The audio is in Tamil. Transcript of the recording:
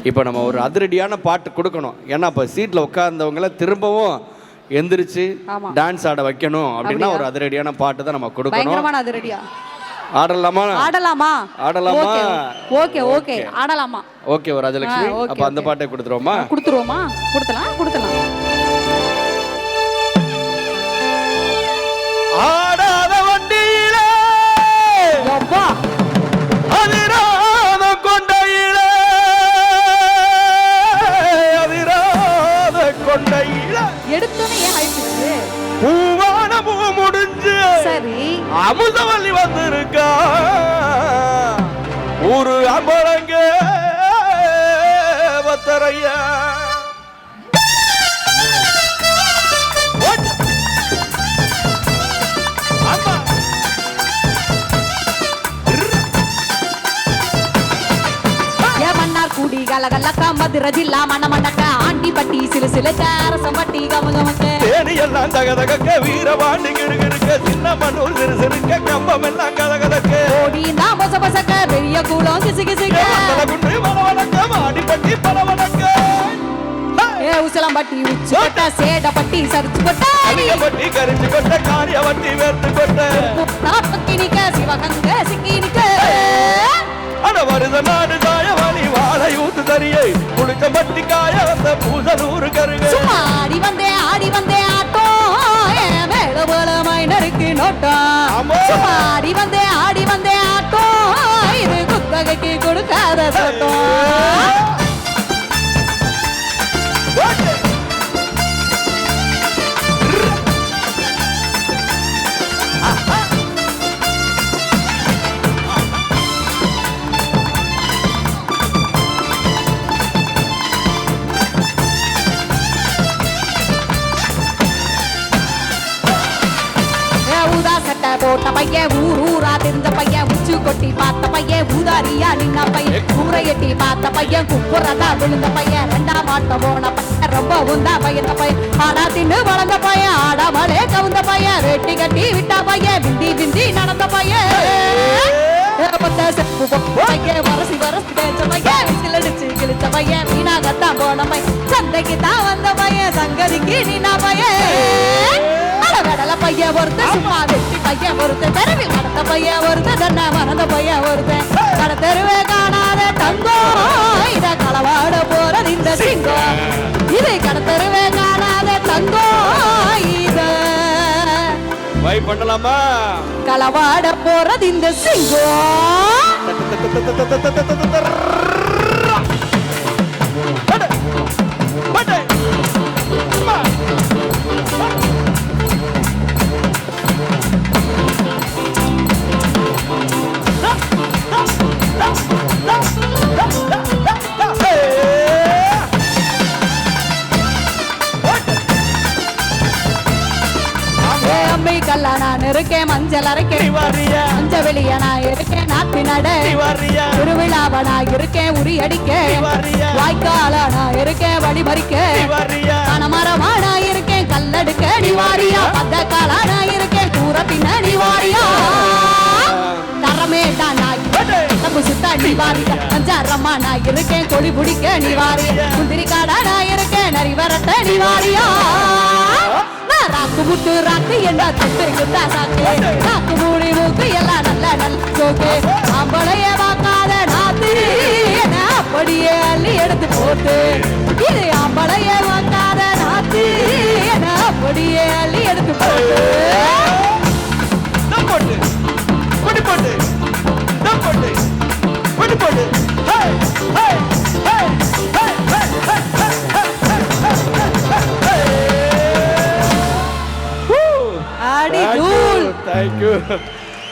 இப்போ நம்ம ஒரு அதிரடியான பாட்டு கொடுக்கணும். ஏன்னா இப்போ சீட்டில் உட்கார்ந்தவங்கள திரும்பவும் எந்திரிச்சு டான்ஸ் ஆட வைக்கணும் அப்படின்னா ஒரு அதிரடியான பாட்டு தான் நம்ம கொடுக்கணும். பயங்கரமான அதிரடியா ஆடலாமா? ஆடலாமா? ஆடலாமா? ஓகே ஓகே ஆடலாமா? ஓகே ராஜலட்சுமி, அப்ப அந்த பாட்டை கொடுத்துருவோமா? கொடுத்துருவோமா? கொடுத்தலாம். ஆடாத வண்டியில அப்பா அதிராத கொண்டையில அதிராத கொண்டையில எடுத்தோன்னே ஏன் ஹைபிச்சு? பூவான பூ முடிஞ்சு சரி அமுதவல்லி வந்திருக்கா ஒரு அம்பரங்க பத்தரையா கூடி கலகலக்கா மதுரை ஜில்லா மணமண்டக்க ஆண்டி பட்டி சிலு சிலுக்க அரசம் பட்டி கமகமக்க தேனி எல்லாம் தகதகக்க வீரபாண்டி கிருகிருக்க சின்ன மண்ணூர் சிறு சிறுக்க கம்பம் எல்லாம் கலகலக்க ஓடி நான் பொச பொசக்க பெரிய கூலம் கிசு கிசுக்க குண்டு பலவடக்க மாடி பட்டி பலவடக்க ஏ உசலம் பட்டி உச்சு கொட்ட சேட பட்டி சரிச்சு கொட்ட அலிய பட்டி கரிச்சு கொட்ட காரிய பட்டி வேர்த்து கொட்ட நாப்பக்கினிக்க சிவகங்க சிக்கினிக்க அட வருத நாடு தாயவாணி வாழை ஊத்து தரியை குளிச்ச பட்டி காய வந்த பூசலூரு கருக ஆடி வந்தே ஆட்டோ வேல போல மைனருக்கு நோட்டா ஆடி வந்தே ஆட்டோ இது குத்தகைக்கு கொடுக்காத சட்டம். போட்ட பையன் ஊரா தெரிஞ்ச பையன் உச்சு கொட்டி பார்த்த பையன் ஊதாரியா நின்ன பையன் ஊரை எட்டி பார்த்த பையன் குப்புறதா விழுந்த பையன் ரெண்டாம் ஆட்டம் போன பையன் ரொம்ப உந்தா பையன் ஆடா தின்னு வளர்ந்த பையன் ஆடாமலே கவுந்த பையன் வெட்டி கட்டி விட்டா பையன் விந்தி நடந்த பையன் வரசி தேய்ச்ச பையன் விசிலடிச்சு கிழிச்ச பையன் வீணாகத்தான் போன பையன் சந்தைக்கு தான் வந்த பையன் சங்கதிக்கு நின்னா பையன் கடல பையன் ஒருத்த சும்மா வெட்டி பையன் ஒருத்த தெருவில் கடத்த பையன் ஒருத்த தன்னை மறந்த பையன் ஒருத்தன் கட தெருவே காணாத தங்கம் இத களவாட போறது இந்த சிங்கம் இதை கட தெருவே காணாத தங்கம் இத வை பண்ணலாமா? களவாட போறது இந்த சிங்கம். நான் இருக்கேன் மஞ்சள் அரைக்கேன் மஞ்ச வெளிய நான் இருக்கேன் நாட்டு நட திருவிழாவ நான் இருக்கேன் உரி அடிக்க வாய்க்கால நான் இருக்கேன் வழிமறிக்க கனமரமா நான் இருக்கேன் கல்லடுக்க நிவாரியா பத்த காலா நான் இருக்கேன் கூற பின்ன நிவாரியா தரமேட்டா நான் தப்பு சுத்தா நிவாரியா பஞ்சாரம்மா நான் இருக்கேன் கொடி பிடிக்க நிவாரியா முந்திரி காடா நான் இருக்கேன் நரி வரட்ட நிவாரியா ராக்கு முட்டு ராக்கு என்ன தட்டுக்குதா சாக்கு ராக்கு மூடி மூக்கு எல்லாம் நல்ல சோக்கு அம்பளைய வாக்காத நாத்து என்ன அப்படியே அள்ளி எடுத்து போட்டு இது அம்பளைய வாக்காத நாத்து என்ன அப்படியே அள்ளி எடுத்து போட்டு Thank you.